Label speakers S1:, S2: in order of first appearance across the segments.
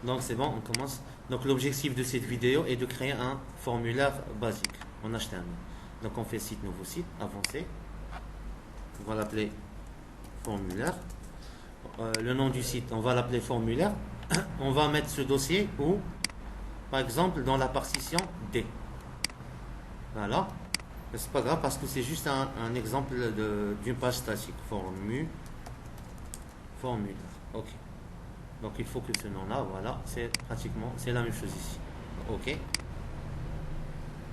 S1: Donc c'est bon, on commence. Donc l'objectif de cette vidéo est de créer un formulaire basique en HTML. Donc on fait site, nouveau site, avancé. On va l'appeler formulaire. Le nom du site, on va l'appeler formulaire. On va mettre ce dossier où, par exemple, dans la partition D. Voilà. C'est pas grave parce que c'est juste un exemple d'une page statique. Formulaire. Ok. Donc il faut que ce nom-là, voilà, c'est pratiquement, c'est la même chose ici. Ok.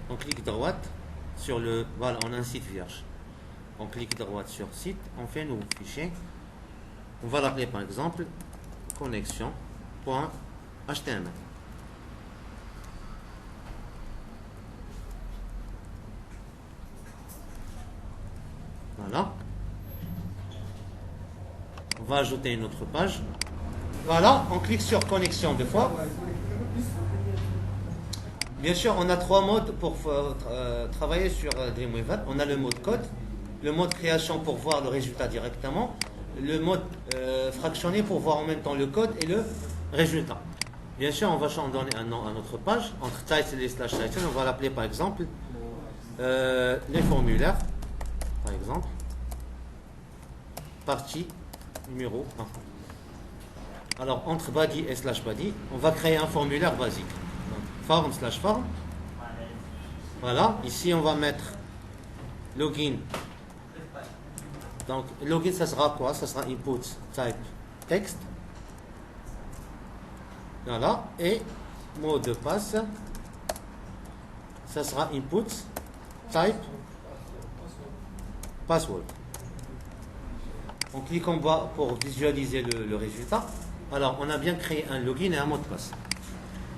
S1: On clique droite sur le, voilà, on a un site vierge. On clique droite sur site, on fait un nouveau fichier. On va l'appeler par exemple connexion.html. Voilà. On va ajouter une autre page. Voilà, on clique sur connexion deux fois. Bien sûr, on a trois modes pour travailler sur Dreamweaver. On a le mode code, le mode création pour voir le résultat directement, le mode fractionné pour voir en même temps le code et le résultat. Bien sûr, on va donner un nom à notre page. Entre title et slash title, on va l'appeler par exemple les formulaires, par exemple, partie numéro 1. Alors, entre body et slash body, on va créer un formulaire basique. Donc, form slash form. Voilà. Ici, on va mettre login. Donc, login, ça sera quoi? Ça sera input type text. Voilà. Et mot de passe, ça sera input type password. On clique en bas pour visualiser le résultat. Alors, on a bien créé un login et un mot de passe.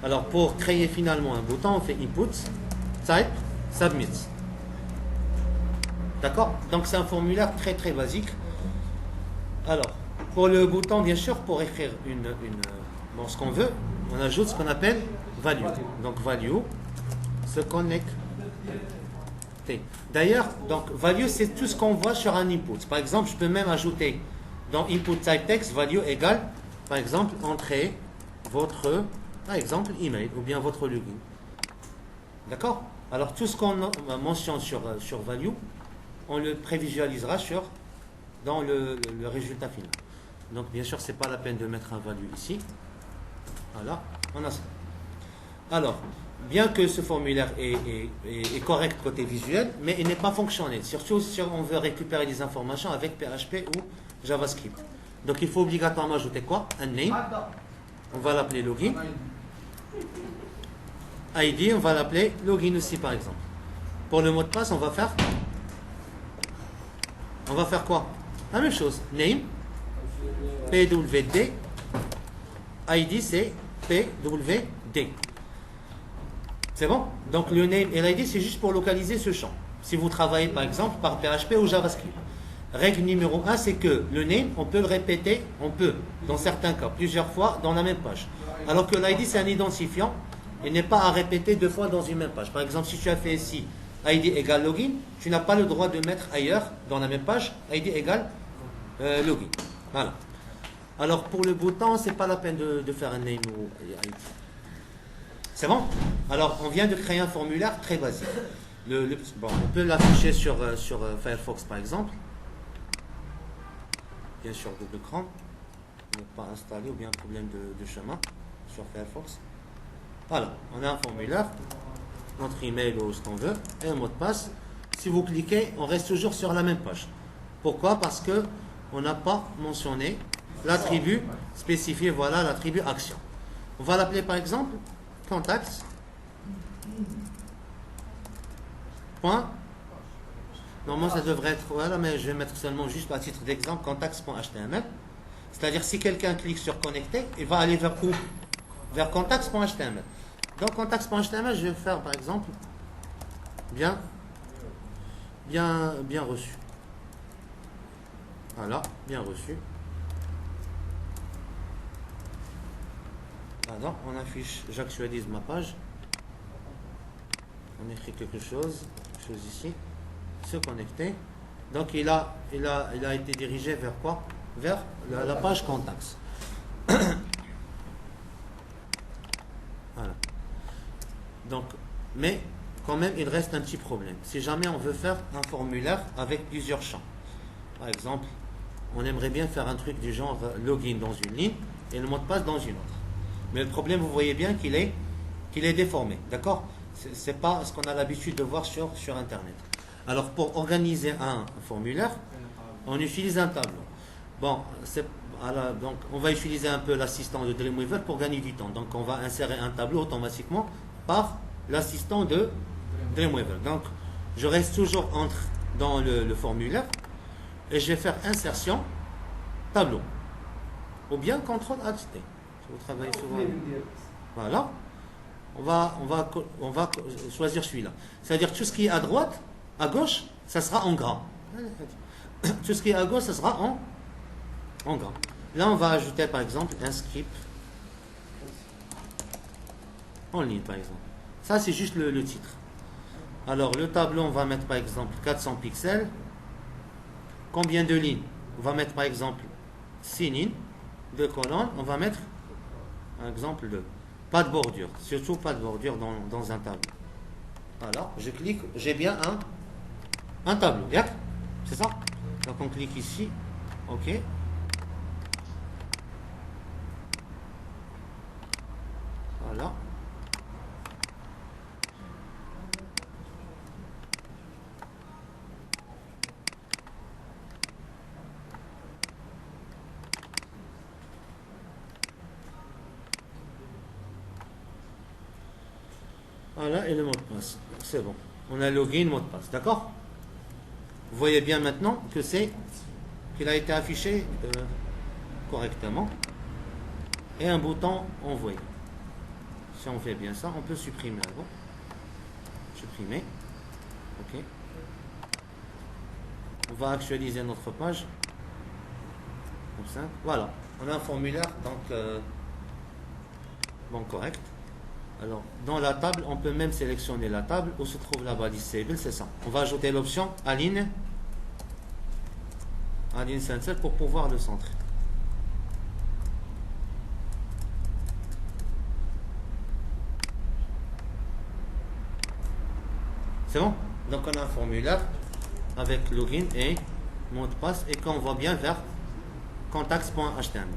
S1: Alors, pour créer finalement un bouton, on fait input, type, submit. D'accord? Donc, c'est un formulaire très très basique. Alors, pour le bouton, bien sûr, pour écrire bon, ce qu'on veut, on ajoute ce qu'on appelle value. Donc, value se connecter. D'ailleurs, donc value, c'est tout ce qu'on voit sur un input. Par exemple, je peux même ajouter dans input type text value égale, par exemple, entrer votre, par exemple, email ou bien votre login. D'accord? Alors, tout ce qu'on mentionne sur value, on le prévisualisera dans le résultat final. Donc, bien sûr, c'est pas la peine de mettre un value ici. Voilà, on a ça. Alors, bien que ce formulaire est correct côté visuel, mais il n'est pas fonctionnel, surtout si on veut récupérer des informations avec PHP ou JavaScript. Donc il faut obligatoirement ajouter quoi? Un name, on va l'appeler login. ID, on va l'appeler login aussi par exemple. Pour le mot de passe, on va faire quoi? La même chose, name, PWD, ID c'est PWD. C'est bon? Donc le name et l'ID, c'est juste pour localiser ce champ. Si vous travaillez par exemple par PHP ou JavaScript. Règle numéro 1, c'est que le name, on peut le répéter, dans certains cas, plusieurs fois dans la même page. Alors que l'ID, c'est un identifiant, il n'est pas à répéter deux fois dans une même page. Par exemple, si tu as fait ici ID égale login, tu n'as pas le droit de mettre ailleurs, dans la même page, ID égale login. Voilà. Alors pour le bouton, c'est pas la peine de faire un name ou ID. C'est bon? Alors, on vient de créer un formulaire très basique. Bon, on peut l'afficher sur Firefox, par exemple. Bien sûr, Google Chrome. Il n'est pas installé ou bien un problème de chemin sur Firefox. Voilà, on a un formulaire, notre email ou ce qu'on veut, et un mot de passe. Si vous cliquez, on reste toujours sur la même page. Pourquoi? Parce que on n'a pas mentionné l'attribut spécifié, voilà, l'attribut action. On va l'appeler, par exemple, contacts. Point. Normalement, ça devrait être, voilà, mais je vais mettre seulement juste à titre d'exemple, contacts.html. C'est-à-dire, si quelqu'un clique sur connecter, il va aller vers où? Vers contacts.html. Donc, contacts.html, je vais faire, par exemple, bien reçu. Voilà, bien reçu. Voilà, on affiche, j'actualise ma page. On écrit quelque chose ici. Se connecter. Donc il a été dirigé vers quoi? Vers la page contacts. Donc, mais quand même, il reste un petit problème. Si jamais on veut faire un formulaire avec plusieurs champs, par exemple, on aimerait bien faire un truc du genre login dans une ligne et le mot de passe dans une autre. Mais le problème, vous voyez bien qu'il est déformé, d'accord? C'est pas ce qu'on a l'habitude de voir sur Internet. Alors, pour organiser un formulaire, on utilise un tableau. Bon, donc on va utiliser un peu l'assistant de Dreamweaver pour gagner du temps. Donc, on va insérer un tableau automatiquement par l'assistant de Dreamweaver. Donc, je reste toujours dans le formulaire et je vais faire insertion tableau. Ou bien CTRL-ALT-T. Si vous travaillez souvent. Voilà. On va choisir celui-là. C'est-à-dire tout ce qui est à droite, à gauche, ça sera en gras. Tout ce qui est à gauche, ça sera en gras. Là, on va ajouter par exemple un script en ligne, par exemple. Ça, c'est juste le titre. Alors, le tableau, on va mettre par exemple 400 pixels. Combien de lignes? On va mettre par exemple 6 lignes. 2 colonnes. On va mettre par exemple 2. Pas de bordure. Surtout pas de bordure dans un tableau. Alors, je clique. J'ai bien un tableau. C'est ça? Donc, on clique ici. OK. Voilà. Voilà, et le mot de passe. C'est bon. On a login, mot de passe. D'accord? Vous voyez bien maintenant qu'il a été affiché correctement. Et un bouton envoyer. Si on fait bien ça, on peut supprimer avant. Supprimer. OK. On va actualiser notre page. Comme ça. Voilà. On a un formulaire, donc bon, correct. Alors, dans la table, on peut même sélectionner la table où se trouve la balise Disable, c'est ça. On va ajouter l'option Align Center pour pouvoir le centrer. C'est bon? Donc, on a un formulaire avec login et mot de passe et qu'on voit bien vers contacts.html.